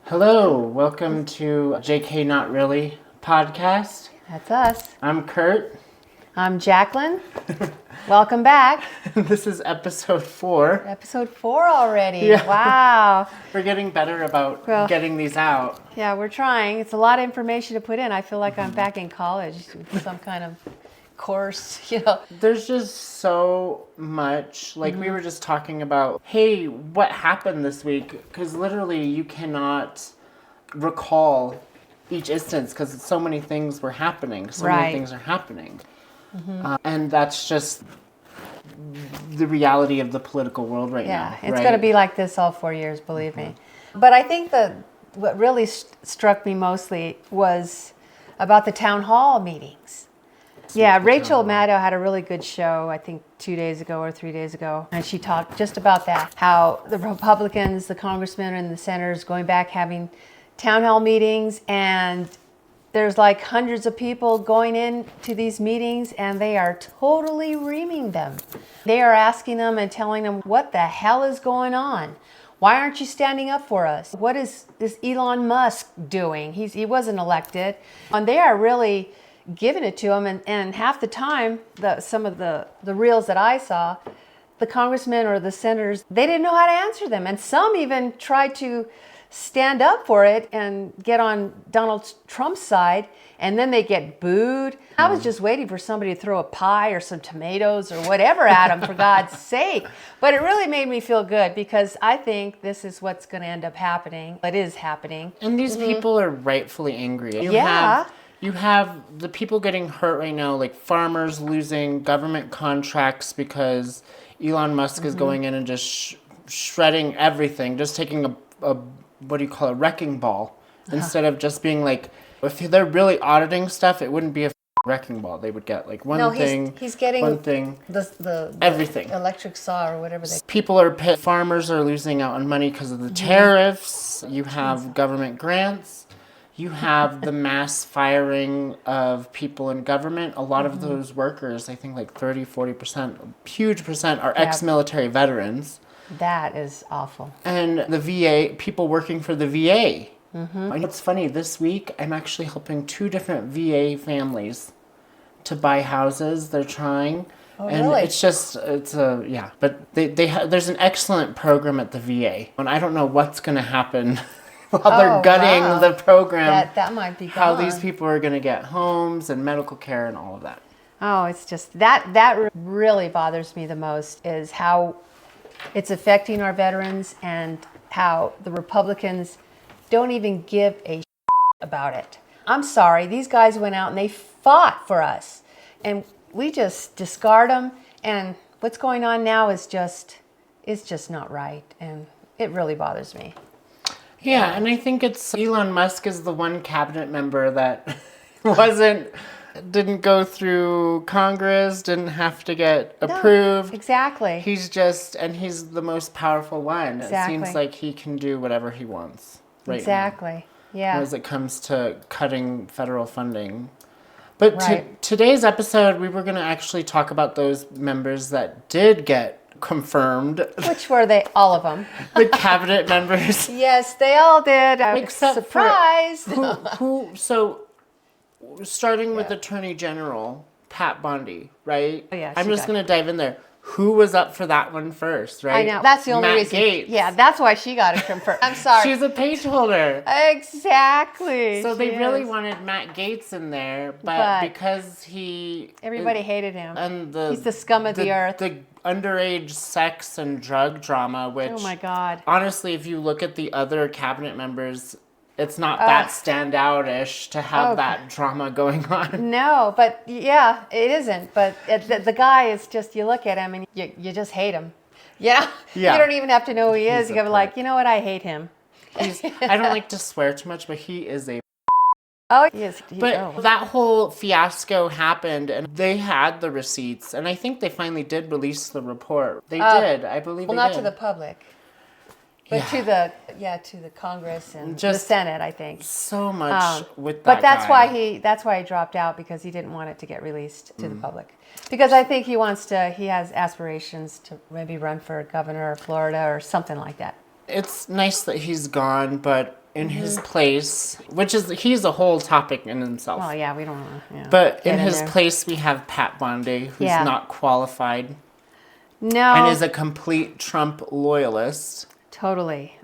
Hello, welcome to JK Not Really podcast. That's us. I'm Kurt. I'm Jacqueline. Welcome back. This is episode 4. Episode 4 already. Yeah. Wow. We're getting better about getting these out. Yeah, we're trying. It's a lot of information to put in. I feel like I'm back in college with some kind of course, There's just so much. Like we were just talking about, hey, what happened this week? Because literally you cannot recall each instance because so many things were happening. So many things are happening. And that's just the reality of the political world right now. Yeah, it's going to be like this all 4 years, believe me. But I think that what really struck me mostly was about the town hall meetings. Yeah, Rachel Maddow had a really good show, I think 2 days ago or 3 days ago, and she talked just about that, how the Republicans, the congressmen and the senators going back having town hall meetings, and there's like hundreds of people going in to these meetings and they are totally reaming them. They are asking them and telling them, what the hell is going on? Why aren't you standing up for us? What is this Elon Musk doing? He wasn't elected. And they are really giving it to him. And half the time, some of the reels that I saw, the congressmen or the senators, they didn't know how to answer them. And some even tried to stand up for it and get on Donald Trump's side, and then they get booed. I was just waiting for somebody to throw a pie or some tomatoes or whatever at them, for God's sake. But it really made me feel good because I think this is what's going to end up happening. It is happening. And these people are rightfully angry. You have the people getting hurt right now, like farmers losing government contracts because Elon Musk is going in and just shredding everything, just taking a what do you call it, wrecking ball, instead of just being like, if they're really auditing stuff, it wouldn't be a wrecking ball. They would get like one he's getting the everything. Electric saw or whatever they. People are pissed. Farmers are losing out on money because of the tariffs. You have government grants. You have the mass firing of people in government. A lot of those workers, I think like 30-40%, huge percent are ex-military veterans. That is awful. And the VA, people working for the VA. And it's funny, this week I'm actually helping 2 different VA families to buy houses. They're trying. Oh, and really? But there's an excellent program at the VA. And I don't know what's going to happen while they're gutting the program. That might be gone. How these people are going to get homes and medical care and all of that. Oh, it's just, that really bothers me the most is how it's affecting our veterans and how the Republicans don't even give a about it. I'm sorry, these guys went out and they fought for us and we just discard them, and what's going on now is just not right, and it really bothers me. Yeah, and I think it's Elon Musk is the one cabinet member that didn't go through Congress, didn't have to get approved. Exactly. He's the most powerful one. Exactly. It seems like he can do whatever he wants right Exactly. now. Yeah. As it comes to cutting federal funding. But today's episode, we were going to actually talk about those members that did get confirmed. Which were they? All of them. The cabinet members. Yes, they all did. Except surprised. So starting with Attorney General Pat Bondi, right? Oh, yeah, I'm just going to dive in there. Who was up for that one first, right? I know. That's the only Matt reason. Gaetz. Yeah, that's why she got it confirmed. I'm sorry. She's a page holder. Exactly. So they really wanted Matt Gaetz in there, but because everybody hated him. And he's the scum of the earth. The underage sex and drug drama, which, oh my God. Honestly, if you look at the other cabinet members, it's not that standout-ish to have that drama going on. No, but yeah, it isn't. But the guy is just, you look at him and you just hate him. Yeah. You don't even have to know who he is. You go like, you know what, I hate him. I don't like to swear too much, but he is a... Oh, he is. But that whole fiasco happened, and they had the receipts, and I think they finally did release the report. They did, I believe. Well, not to the public, but to the Congress and the Senate, I think. So much with that. But that's why he dropped out, because he didn't want it to get released to the public. Because I think he has aspirations to maybe run for governor of Florida or something like that. It's nice that he's gone, but in his place, which is, he's a whole topic in himself. Well, yeah, we don't know. Yeah, But in his place, we have Pat Bondi, who's not qualified. No. And is a complete Trump loyalist. Totally.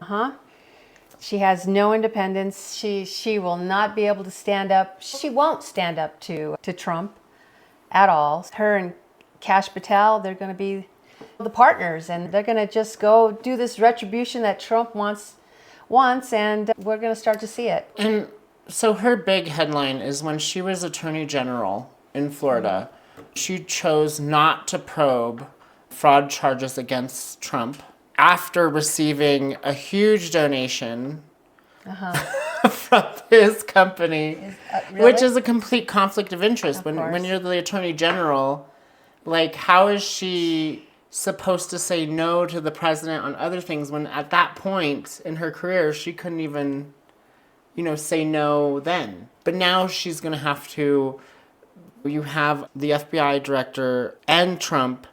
She has no independence. She will not be able to stand up. She won't stand up to Trump at all. Her and Kash Patel, they're going to be the partners, and they're going to just go do this retribution that Trump wants, and we're going to start to see it. And so her big headline is when she was Attorney General in Florida, she chose not to probe fraud charges against Trump after receiving a huge donation from his company, really? which is a complete conflict of interest. Of When you're the Attorney General, like, how is she supposed to say no to the president on other things when at that point in her career she couldn't even, say no then? But now she's going to have to. You have the FBI director and Trump,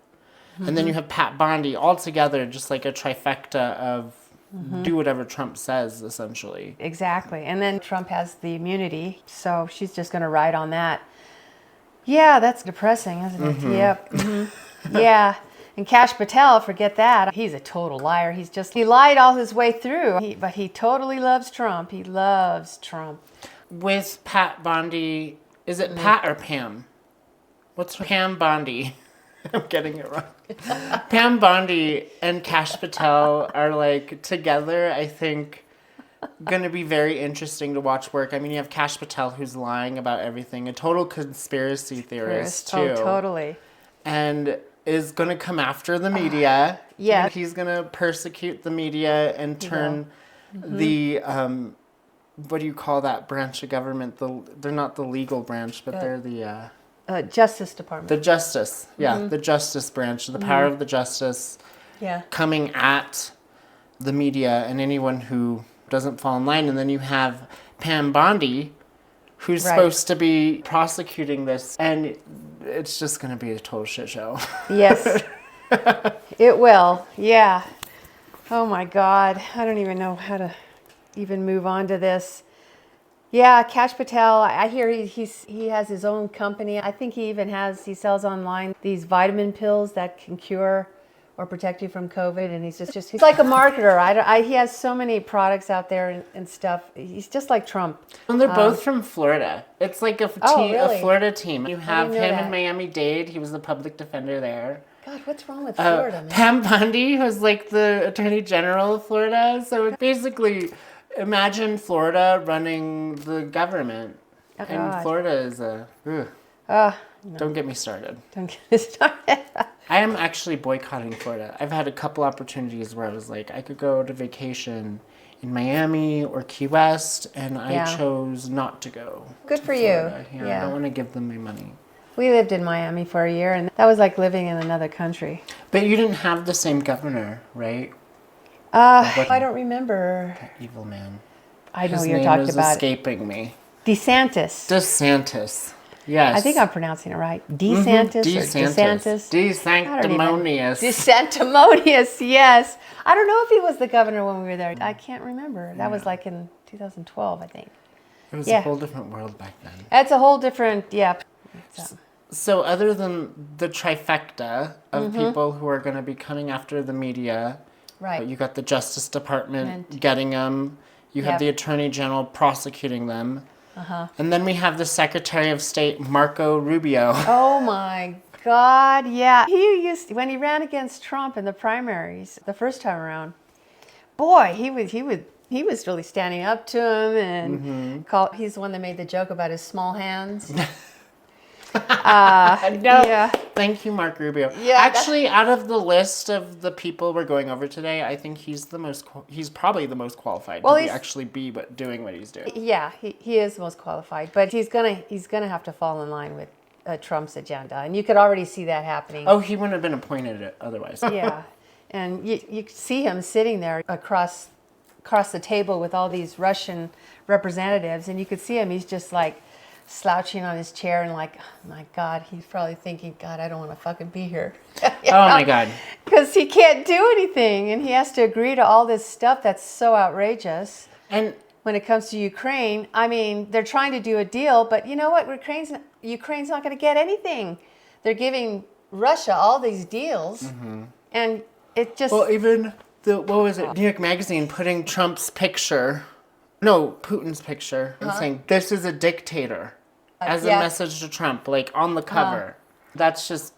and then you have Pat Bondi all together, just like a trifecta of do whatever Trump says, essentially. Exactly. And then Trump has the immunity, so she's just going to ride on that. Yeah, that's depressing, isn't it? Yep. Yeah. And Kash Patel, forget that. He's a total liar. He lied all his way through, but he totally loves Trump. He loves Trump. With Pat Bondi, is it Pat or Pam? What's Pam Bondi? I'm getting it wrong. Pam Bondi and Kash Patel are like together, I think, going to be very interesting to watch work. I mean, you have Kash Patel, who's lying about everything, a total conspiracy theorist, too. Oh, totally. And is going to come after the media. Yeah. And he's going to persecute the media and turn the, what do you call that branch of government? They're not the legal branch, but they're the... Justice Department. The justice, the justice branch, the power of the justice coming at the media and anyone who doesn't fall in line. And then you have Pam Bondi, who's supposed to be prosecuting this, and it's just going to be a total shit show. Yes, it will. Yeah. Oh my God, I don't even know how to even move on to this. Yeah, Kash Patel, I hear he has his own company. I think he sells online these vitamin pills that can cure or protect you from COVID. And he's like a marketer. He has so many products out there and stuff. He's just like Trump. And they're both from Florida. It's like a Florida team. You have him in Miami-Dade. He was the public defender there. God, what's wrong with Florida, man? Pam Bondi was like the Attorney General of Florida. So basically... Imagine Florida running the government. Oh, and God. Florida is no. Don't get me started. Don't get me started. I am actually boycotting Florida. I've had a couple opportunities where I was like, I could go to vacation in Miami or Key West, and I chose not to go. Good for Florida. you. I don't want to give them my money. We lived in Miami for a year, and that was like living in another country. But you didn't have the same governor, right? I don't remember. That evil man. I know you're talking about. His name is escaping me. DeSantis. Yes. I think I'm pronouncing it right. DeSantis. DeSanctimonious. DeSanctimonious, yes. I don't know if he was the governor when we were there. I can't remember. That was like in 2012, I think. It was a whole different world back then. It's a whole different, So other than the trifecta of people who are going to be coming after the media... Right. But you got the Justice Department getting them. You have the Attorney General prosecuting them. And then we have the Secretary of State, Marco Rubio. Oh, my God, yeah. When he ran against Trump in the primaries the first time around, boy, he was really standing up to him. And he's the one that made the joke about his small hands. Thank you, Mark Rubio. Yeah, actually, out of the list of the people we're going over today, I think he's probably the most qualified to actually be doing what he's doing. Yeah, he is the most qualified, but he's gonna have to fall in line with Trump's agenda, and you could already see that happening. Oh, he wouldn't have been appointed otherwise. Yeah, and you see him sitting there across the table with all these Russian representatives, and you could see him. He's just like slouching on his chair and like, oh my God, he's probably thinking, God, I don't want to fucking be here. My God. Because he can't do anything and he has to agree to all this stuff that's so outrageous. And when it comes to Ukraine. I mean, they're trying to do a deal, but you know what? Ukraine's not going to get anything. They're giving Russia all these deals, and it just... Well, even what was it? New York Magazine putting Putin's picture, and saying, this is a dictator, as a message to Trump, like on the cover. That's just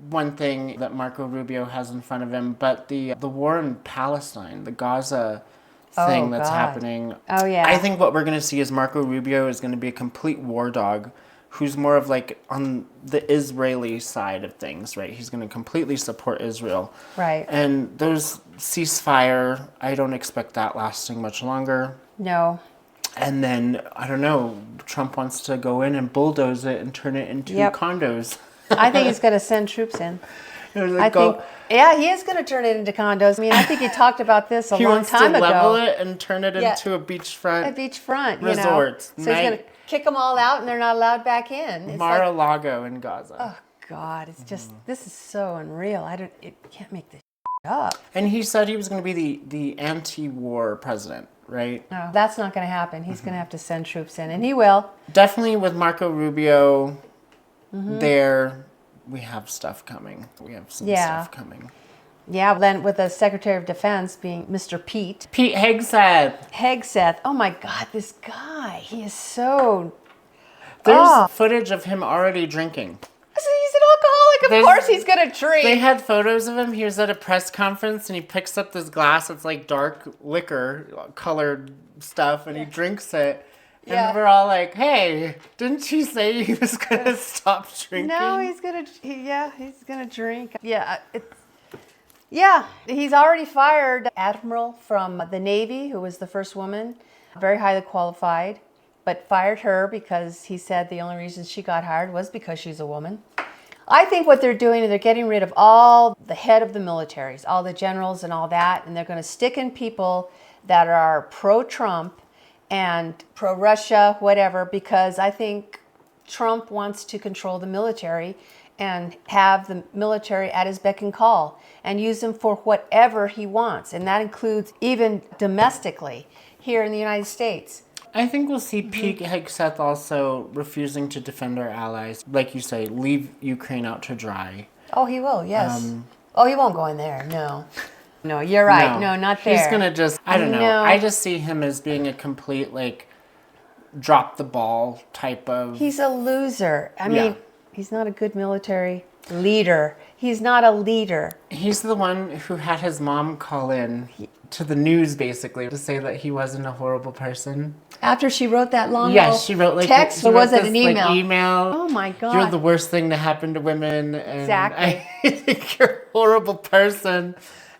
one thing that Marco Rubio has in front of him. But the war in Palestine, the Gaza thing that's happening. Oh, yeah. I think what we're going to see is Marco Rubio is going to be a complete war dog who's more of like on the Israeli side of things, right? He's going to completely support Israel. Right. And those ceasefire, I don't expect that lasting much longer. No. And then, I don't know, Trump wants to go in and bulldoze it and turn it into condos. I think he's going to send troops in. He is going to turn it into condos. I mean, I think he talked about this a long time ago. He wants to level it and turn it into a beachfront resort. So he's going to kick them all out and they're not allowed back in. It's Mar-a-Lago in Gaza. Oh, God. It's just, this is so unreal. It can't make this up. And he said he was going to be the anti-war president, right? No, that's not going to happen. He's going to have to send troops in, and he will. Definitely with Marco Rubio there, we have stuff coming. We have some stuff coming. Yeah, then with the Secretary of Defense being Mr. Pete Hegseth. Oh my God, this guy. He is so... There's footage of him already drinking. He's an alcoholic. Of course he's going to drink. They had photos of him. He was at a press conference and he picks up this glass. It's like dark liquor, colored stuff, and he drinks it. And we're all like, hey, didn't you say he was going to stop drinking? No, he's going to drink. Yeah, he's already fired Admiral from the Navy, who was the first woman, very highly qualified, but fired her because he said the only reason she got hired was because she's a woman. I think what they're doing is they're getting rid of all the head of the militaries, all the generals and all that, and they're going to stick in people that are pro-Trump and pro-Russia, whatever, because I think Trump wants to control the military and have the military at his beck and call and use them for whatever he wants. And that includes even domestically here in the United States. I think we'll see Pete Hegseth also refusing to defend our allies. Like you say, leave Ukraine out to dry. Oh, he will, yes. He won't go in there, no. No, you're right. No, not there. He's going to just, I don't know. I just see him as being a complete, like, drop the ball type of... He's a loser. I mean, he's not a good military leader. He's not a leader. He's the one who had his mom call in to the news, basically, to say that he wasn't a horrible person. After she wrote that long she wrote, like, text, or was it an email? Like, email. Oh, my God. You're the worst thing to happen to women. And exactly. I think you're a horrible person.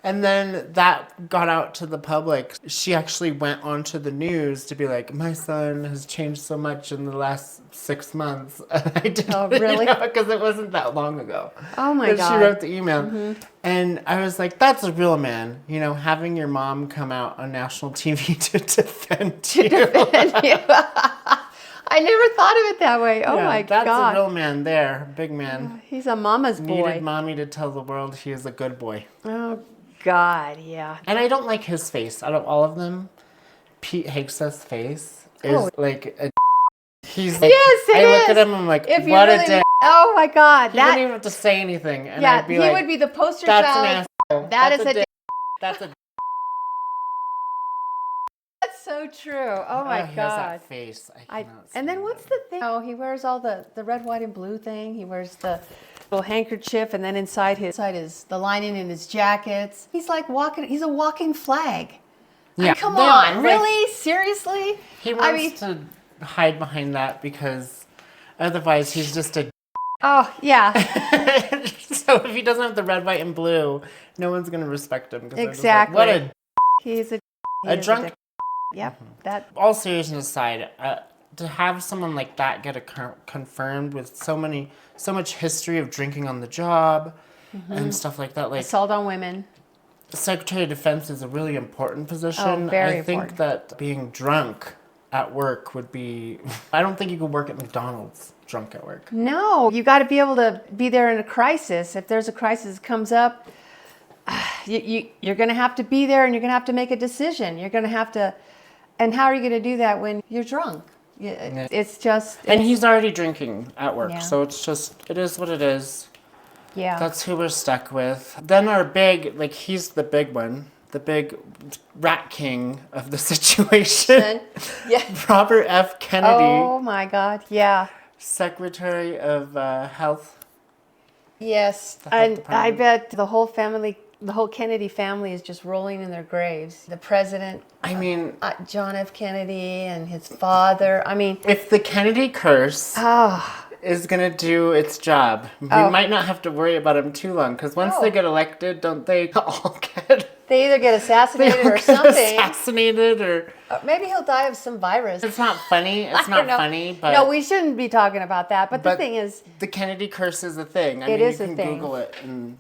And then that got out to the public. She actually went onto the news to be like, my son has changed so much in the last 6 months. And I didn't, really? Because it wasn't that long ago. Oh, my God. She wrote the email. And I was like, that's a real man. You know, having your mom come out on national TV to defend you. I never thought of it that way. Oh, my God. That's a real man there. Big man. He's a mama's boy. Needed mommy to tell the world he is a good boy. Oh, God, yeah. And I don't like his face. Out of all of them, Pete Hegseth's face is like a... He's like... Yes, it I look is. at him, I'm like, what a dick. Oh, my God. He didn't even have to say anything. And I'd be he would be the poster child. That's an asshole. That is a dick. That's a... That's so true. Oh, my God. He has that face. And then what's the thing? Oh, he wears all the red, white, and blue thing. He wears the... little handkerchief, and then inside his the lining in his jackets. He's like he's a walking flag. Yeah. I mean, come on, really? Seriously? He wants to hide behind that because otherwise he's just a... Oh, yeah. So if he doesn't have the red, white, and blue, no one's going to respect him. Exactly. Like, what a... He's a drunk... Yep. That. All seriousness aside, to have someone like that get confirmed with so much history of drinking on the job and stuff like that, like assault on women. Secretary of Defense is a really important position. Oh, very I think important. that being drunk at work would be... I don't think you could work at McDonald's drunk at work. No, you got to be able to be there in a crisis. If there's a crisis that comes up, you're going to have to be there, and you're going to have to make a decision. You're going to have to... And how are you going to do that when you're drunk? It's just... And he's already drinking at work, Yeah. so it is what it is. Yeah. That's who we're stuck with. Then our big, he's the big one, the big rat king of the situation. Yeah. Robert F. Kennedy. Oh my God, yeah. Secretary of Health. Yes, and I bet the whole Kennedy family is just rolling in their graves. The president, John F. Kennedy, and his father. If the Kennedy curse is going to do its job, we might not have to worry about him too long, because once they get elected, don't they all get... They either get assassinated or something. Assassinated or... Maybe he'll die of some virus. It's not funny. It's not funny, but... No, we shouldn't be talking about that. But the thing is... The Kennedy curse is a thing. It is a thing. You can Google it, and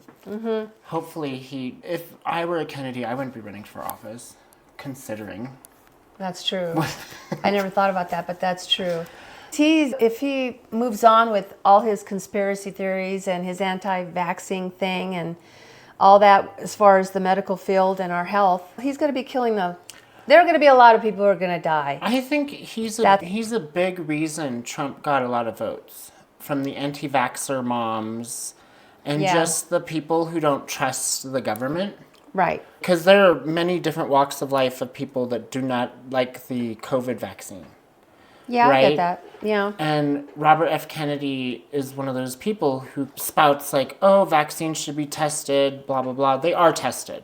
hopefully if I were a Kennedy, I wouldn't be running for office, considering. That's true. I never thought about that, but that's true. If he moves on with all his conspiracy theories and his anti-vaxxing thing and all that as far as the medical field and our health, he's going to be killing them. There are going to be a lot of people who are going to die. I think he's a big reason Trump got a lot of votes from the anti-vaxxer moms and just the people who don't trust the government. Right. Because there are many different walks of life of people that do not like the COVID vaccine. Yeah, right? I get that. Yeah. And Robert F. Kennedy is one of those people who spouts vaccines should be tested, blah, blah, blah. They are tested,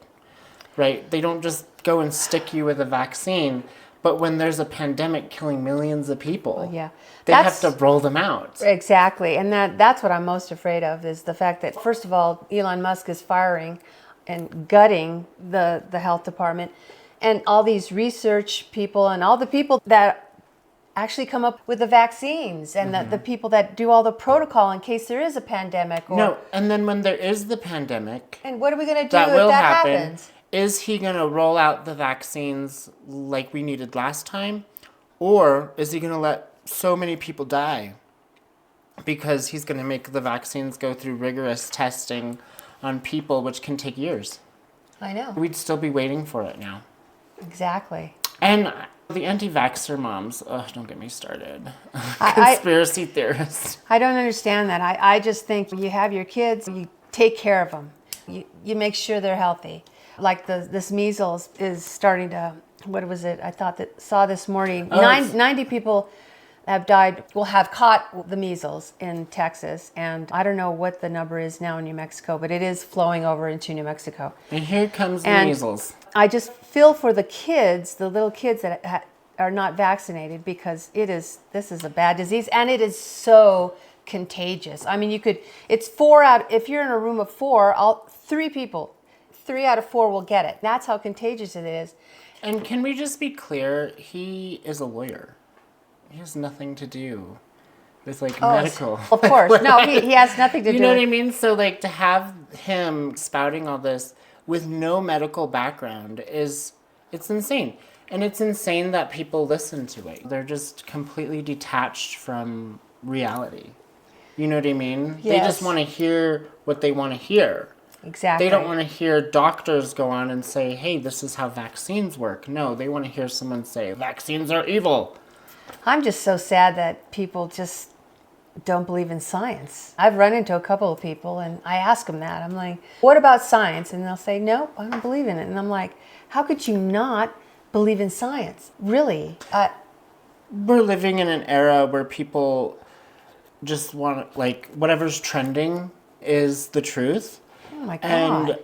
right? They don't just go and stick you with a vaccine. But when there's a pandemic killing millions of people, they have to roll them out. Exactly. And that's what I'm most afraid of is the fact that, first of all, Elon Musk is firing and gutting the health department. And all these research people and all the people that actually come up with the vaccines and the people that do all the protocol in case there is a pandemic. And then when there is the pandemic... And what are we going to do if that happens? Is he going to roll out the vaccines like we needed last time? Or is he going to let so many people die? Because he's going to make the vaccines go through rigorous testing on people, which can take years. I know. We'd still be waiting for it now. Exactly. And the anti-vaxxer moms, don't get me started. Conspiracy theorists. I don't understand that. I just think you have your kids, you take care of them. You make sure they're healthy. Like this measles is starting to, what was it? I saw this morning, 90 people have died, have caught the measles in Texas. And I don't know what the number is now in New Mexico, but it is flowing over into New Mexico. And here comes the measles. I just feel for the kids, the little kids that are not vaccinated, because this is a bad disease and it is so contagious. It's if you're in a room of 4, 3 out of 4 will get it. That's how contagious it is. And can we just be clear? He is a lawyer. He has nothing to do with medical. Of course. No, he has nothing to do with it. You know what I mean? So to have him spouting all this with no medical background it's insane. And it's insane that people listen to it. They're just completely detached from reality. You know what I mean? Yes. They just want to hear what they want to hear. Exactly. They don't want to hear doctors go on and say, hey, this is how vaccines work. No, they want to hear someone say, vaccines are evil. I'm just so sad that people just don't believe in science. I've run into a couple of people and I ask them that. I'm like, what about science? And they'll say, nope, I don't believe in it. And I'm like, how could you not believe in science? Really? We're living in an era where people just want, whatever's trending is the truth. Oh my God.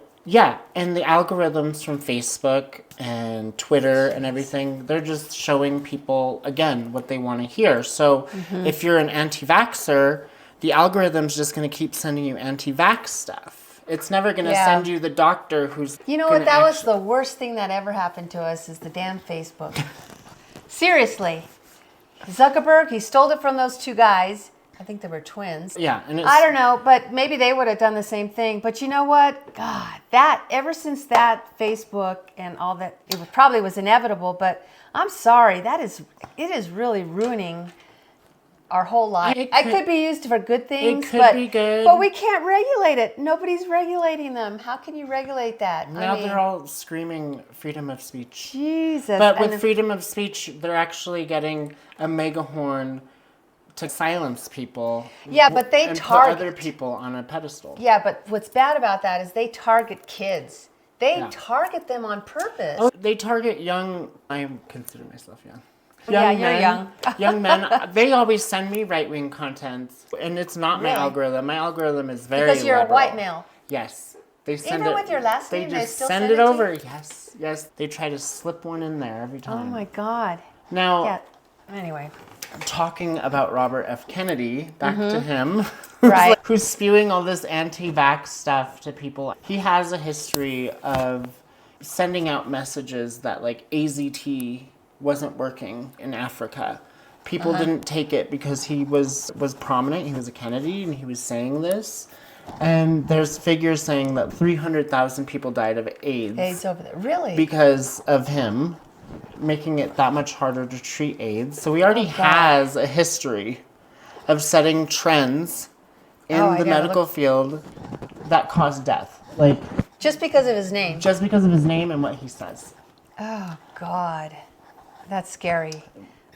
And the algorithms from Facebook and Twitter and everything, they're just showing people, again, what they want to hear. So if you're an anti-vaxxer, the algorithm's just going to keep sending you anti-vax stuff. It's never going to send you the doctor who's... You know what? That was the worst thing that ever happened to us is the damn Facebook. Seriously. Zuckerberg, he stole it from those 2 guys. I think they were twins. Yeah. And I don't know, but maybe they would have done the same thing. But you know what? God, ever since that Facebook and all that, probably was inevitable, but I'm sorry, it is really ruining our whole life. It could be used for good things, it could be good. But we can't regulate it. Nobody's regulating them. How can you regulate that? Now they're all screaming freedom of speech. Jesus. But with freedom of speech, they're actually getting a megahorn to silence people. Yeah, but they and target put other people on a pedestal. Yeah, but what's bad about that is they target kids. They target them on purpose. Oh, they target young. I consider myself young. You're young. Young men. They always send me right-wing content, and it's not my algorithm. My algorithm is very because you're liberal. a white male. Yes. They send Even with your last name, they just still send it over. Yes. They try to slip one in there every time. Oh my God. Now, anyway, talking about Robert F. Kennedy, back to him, right? Who's spewing all this anti-vax stuff to people. He has a history of sending out messages that like AZT wasn't working in Africa. People didn't take it because he was prominent. He was a Kennedy, and he was saying this. And there's figures saying that 300,000 people died of AIDS. AIDS over there, really? Because of him, making it that much harder to treat AIDS. So he already has a history of setting trends in the medical field that cause death. Like just because of his name. Just because of his name and what he says. Oh God. That's scary.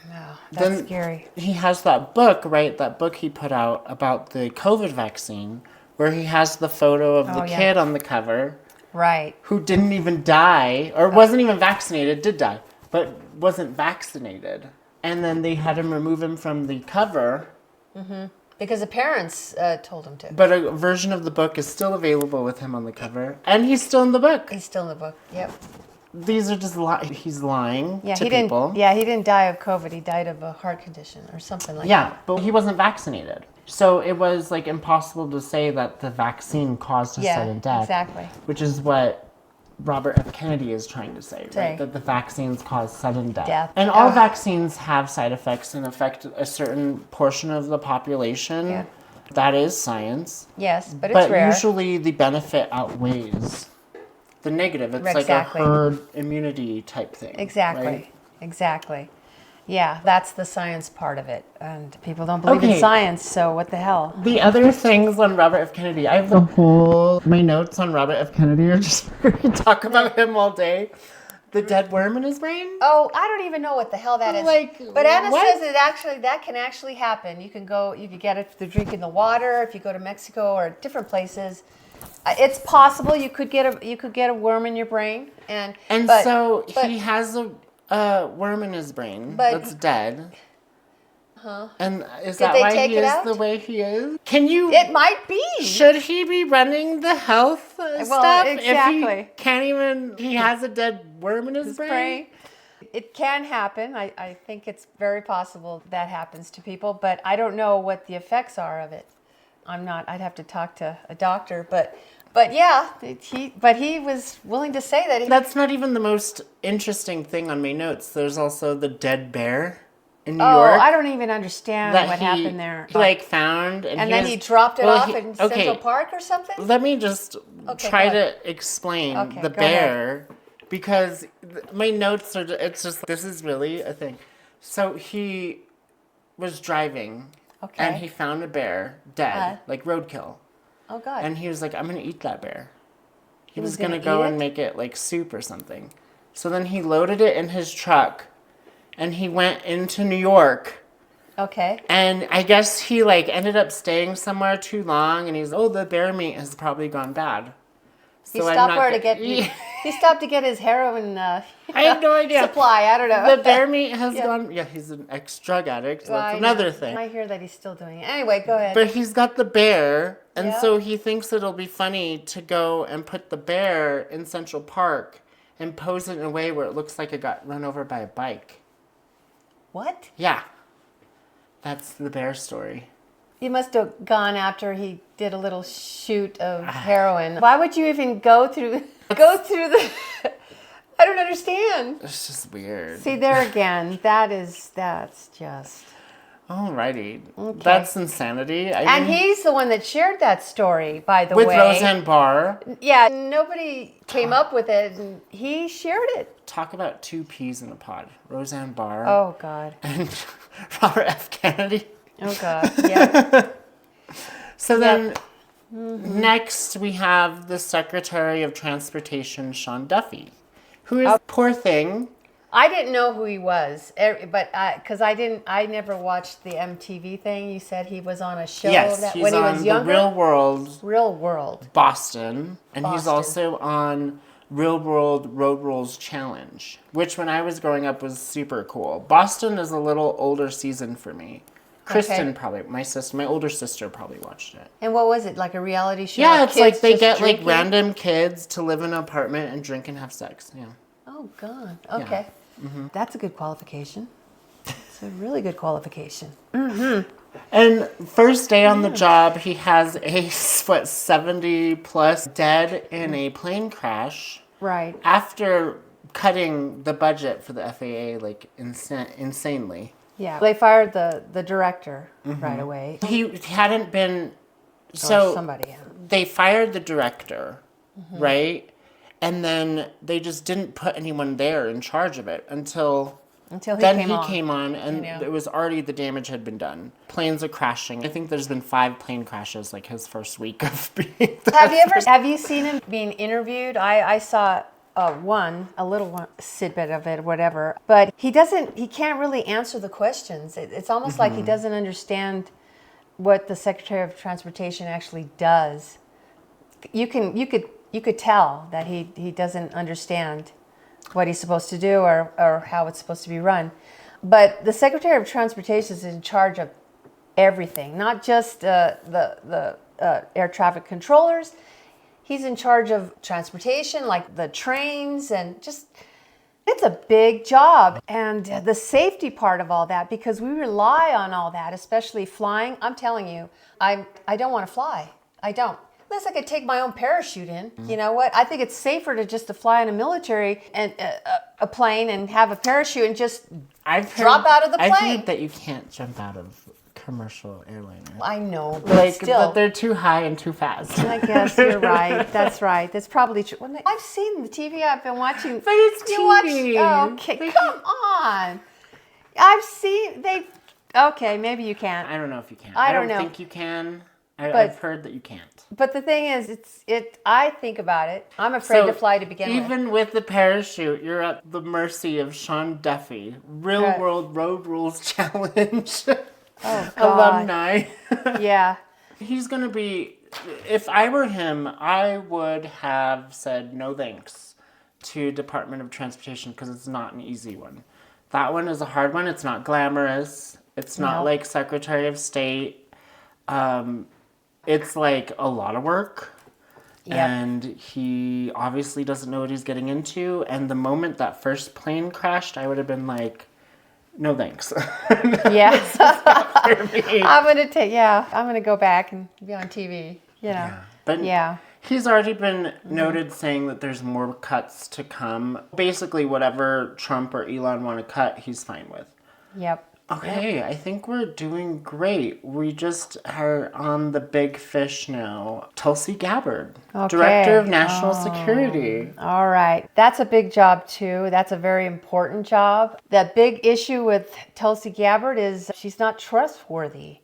No, that's scary. He has that book, right? That book he put out about the COVID vaccine, where he has the photo of the kid on the cover. Right. Who didn't even die, or wasn't even vaccinated, did die, but wasn't vaccinated. And then they had him remove him from the cover. Mm-hmm. Because the parents told him to. But a version of the book is still available with him on the cover. And he's still in the book. He's still in the book, yep. These are just he's lying to he people. He didn't die of COVID. He died of a heart condition or something like that. Yeah, but he wasn't vaccinated. So it was like impossible to say that the vaccine caused his sudden death. Exactly. Which is what Robert F. Kennedy is trying to say, right? That the vaccines cause sudden death. And all vaccines have side effects and affect a certain portion of the population. Yeah. That is science. Yes, but it's rare. But usually the benefit outweighs the negative. It's like a herd immunity type thing. Exactly. Right? Exactly. Yeah, that's the science part of it. And people don't believe in science, so what the hell? The other things on Robert F. Kennedy, I have my notes on Robert F. Kennedy are just, we can talk about him all day. The dead worm in his brain? Oh, I don't even know what the hell that is. But Anna says that can actually happen. You can get it through drinking the water if you go to Mexico or different places. It's possible you could get a worm in your brain, so he has a worm in his brain that's dead. And is that why he is the way he is? It might be. Should he be running the health stuff exactly. if he has a dead worm in his brain? It can happen. I think it's very possible that happens to people, but I don't know what the effects are of it. I'd have to talk to a doctor, but he was willing to say that. That's not even the most interesting thing on my notes. There's also the dead bear in New York. Oh, I don't even understand what happened there. He found and then he dropped it off in Central Park or something? Let me just try to explain the bear because my notes are this is really a thing. So he was driving and he found a bear dead, like roadkill. Oh, God. And he was like, I'm going to eat that bear. He was going to go and make it like soup or something. So then he loaded it in his truck and he went into New York. Okay. And I guess he ended up staying somewhere too long and the bear meat has probably gone bad. So he stopped to get his heroin I have no idea. Supply. I don't know. The bear meat has gone. Yeah, he's an ex-drug addict. So that's another thing. I hear that he's still doing it. Anyway, go ahead. But he's got the bear, and so he thinks it'll be funny to go and put the bear in Central Park and pose it in a way where it looks like it got run over by a bike. What? Yeah. That's the bear story. You must have gone after he did a little shoot of heroin. Why would you even go through the... I don't understand. It's just weird. See, there again, that's just... Alrighty. Okay. That's insanity. And he's the one that shared that story, by the way. With Roseanne Barr. Yeah, nobody came up with it, and he shared it. Talk about two peas in a pod. Roseanne Barr. Oh, God. And Robert F. Kennedy. Oh, God. Yeah. So then next we have the Secretary of Transportation, Sean Duffy, who is, poor thing. I didn't know who he was, but because I never watched the MTV thing. You said he was on a show Yes, he's when he on was younger. the Real World Real World. Boston, and he's Boston. also on Real World Road Rules Challenge, which when I was growing up was super cool. Boston is a little older season for me. Kristen probably, my older sister probably watched it. And what was it, like a reality show? Yeah, it's like they Kids get just like drinking? random kids to live in an apartment and drink and have sex. Yeah. Oh, God. Okay. That's a good qualification. It's a really good qualification. And first day on the job, he has a 70 plus dead in a plane crash. Right. After cutting the budget for the FAA like insanely. Yeah. They fired the director right away. He hadn't been Or so somebody. they fired the director, right? And then they just didn't put anyone there in charge of it until he came on, and it was already, the damage had been done. Planes are crashing. I think there's been 5 plane crashes like his first week of being there. Have you seen him being interviewed? I saw a little snippet of it or whatever, but he can't really answer the questions. It's almost like he doesn't understand what the Secretary of Transportation actually does. You could tell that he doesn't understand what he's supposed to do or how it's supposed to be run. But the Secretary of Transportation is in charge of everything, not just the air traffic controllers. He's in charge of transportation, like the trains, and just, it's a big job. And the safety part of all that, because we rely on all that, especially flying. I'm telling you, I don't want to fly. I don't. Unless I could take my own parachute in. You know what? I think it's safer to fly in a military and a plane and have a parachute and just drop out of the plane. I've heard that you can't jump out of commercial airliners. I know, but still. But they're too high and too fast. I guess you're right. That's right. That's probably true. I've seen the TV I've been watching. But it's TV. Okay, come on. I've seen, okay, maybe you can. I don't know if you can. I don't know. think you can. I've heard that you can't. But the thing is, I think about it. I'm afraid to fly to begin with. Even with the parachute, you're at the mercy of Sean Duffy, Real World Road Rules Challenge alumni. Yeah. He's going to be, if I were him, I would have said no thanks to Department of Transportation because it's not an easy one. That one is a hard one. It's not glamorous. It's not like Secretary of State. It's like a lot of work. Yep. And he obviously doesn't know what he's getting into. And the moment that first plane crashed, I would have been like, no thanks. Yes. I'm gonna go back and be on TV. Yeah. But he's already been noted saying that there's more cuts to come. Basically, whatever Trump or Elon want to cut, he's fine with. Yep. Okay, I think we're doing great. We just are on the big fish now. Tulsi Gabbard, Director of National Security. All right. That's a big job, too. That's a very important job. The big issue with Tulsi Gabbard is she's not trustworthy.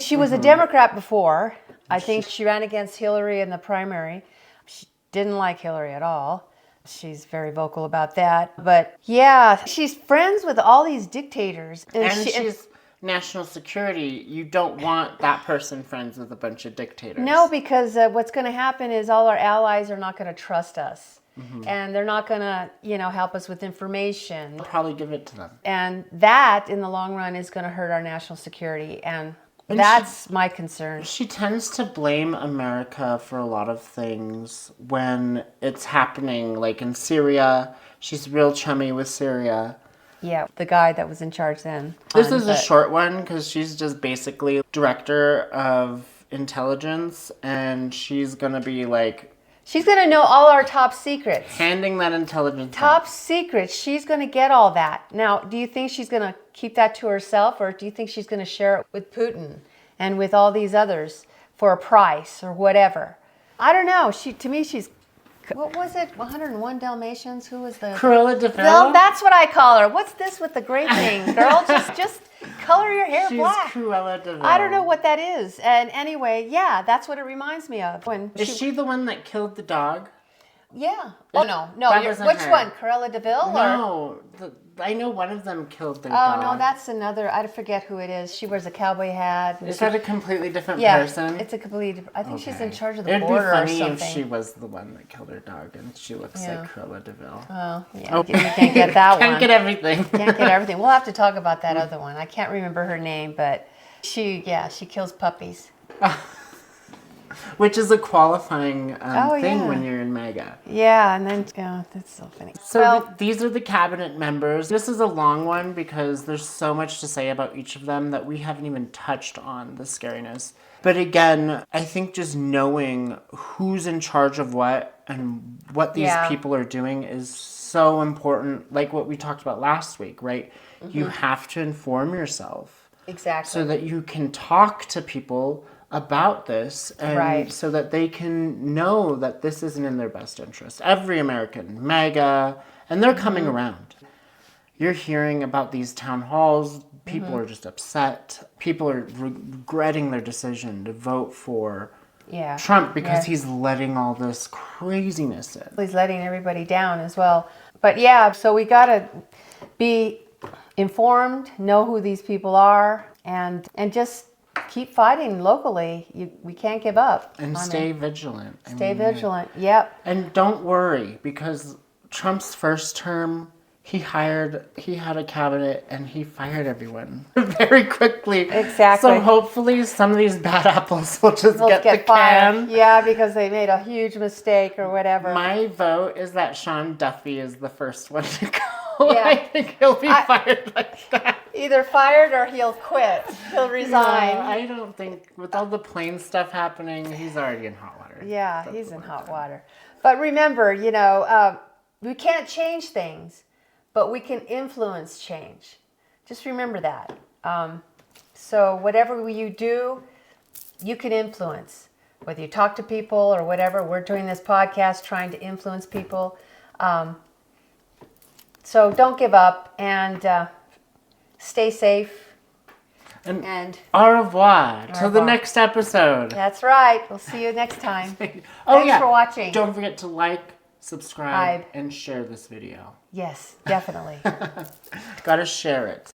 She was a Democrat before. I think she ran against Hillary in the primary. She didn't like Hillary at all. She's very vocal about that. But yeah, she's friends with all these dictators. And she's national security. You don't want that person friends with a bunch of dictators. No, because what's going to happen is all our allies are not going to trust us. And they're not going to, help us with information. I'll probably give it to them. And that, in the long run, is going to hurt our national security. And that's my concern. She tends to blame America for a lot of things when it's happening. Like in Syria, she's real chummy with Syria. Yeah, the guy that was in charge then. This is a short one because she's just basically director of intelligence, and she's going to be like... She's going to know all our top secrets. Handing that intelligence Top secrets. She's going to get all that. Now, do you think she's going to keep that to herself, or do you think she's going to share it with Putin and with all these others for a price or whatever? I don't know. To me, she's What was it? 101 Dalmatians? Who was the... Cruella de Vil? Well, that's what I call her. What's this with the gray thing? Girl, just color your hair black. She's Cruella de Vil. I don't know what that is. And anyway, yeah, that's what it reminds me of. Is she the one that killed the dog? Yeah. Oh, no. That wasn't Which her. one? Cruella de Vil? No. I know one of them killed their dog. Oh, no, that's another. I forget who it is. She wears a cowboy hat. Is that a completely different Yeah, person? it's a completely different. I think she's in charge of the It'd border or be funny something. if she was the one that killed her dog and she looks like Cruella de Vil. Oh, yeah. You can't get that one. Can't get everything. Can't get everything. We'll have to talk about that other one. I can't remember her name, but she kills puppies. Which is a qualifying thing yeah. when you're in MAGA. Yeah, and then, that's so funny. So these are the cabinet members. This is a long one because there's so much to say about each of them that we haven't even touched on the scariness. But again, I think just knowing who's in charge of what and what these people are doing is so important. Like what we talked about last week, right? Mm-hmm. You have to inform yourself. Exactly. So that you can talk to people about this and so that they can know that this isn't in their best interest. Every American, MAGA, and they're coming around. You're hearing about these town halls. People are just upset. People are regretting their decision to vote for Trump because he's letting all this craziness in. He's letting everybody down as well. But so we got to be informed, know who these people are, and just keep fighting locally. We can't give up. And stay vigilant. Stay vigilant, yep. And don't worry, because Trump's first term, he had a cabinet and he fired everyone very quickly. Exactly. So hopefully some of these bad apples will just get the fired. can. Yeah, because they made a huge mistake or whatever. My vote is that Sean Duffy is the first one to go. Yeah. I think he'll be fired like that. Either fired or he'll quit. He'll resign. No, I don't think, with all the plane stuff happening, he's already in hot water. Yeah, he's in hot water. But remember, we can't change things, but we can influence change. Just remember that. So whatever you do, you can influence. Whether you talk to people or whatever, we're doing this podcast trying to influence people. So don't give up and stay safe. And au revoir. Till the next episode. That's right. We'll see you next time. Thanks for watching. Don't forget to like, subscribe, and share this video. Yes, definitely. Gotta share it.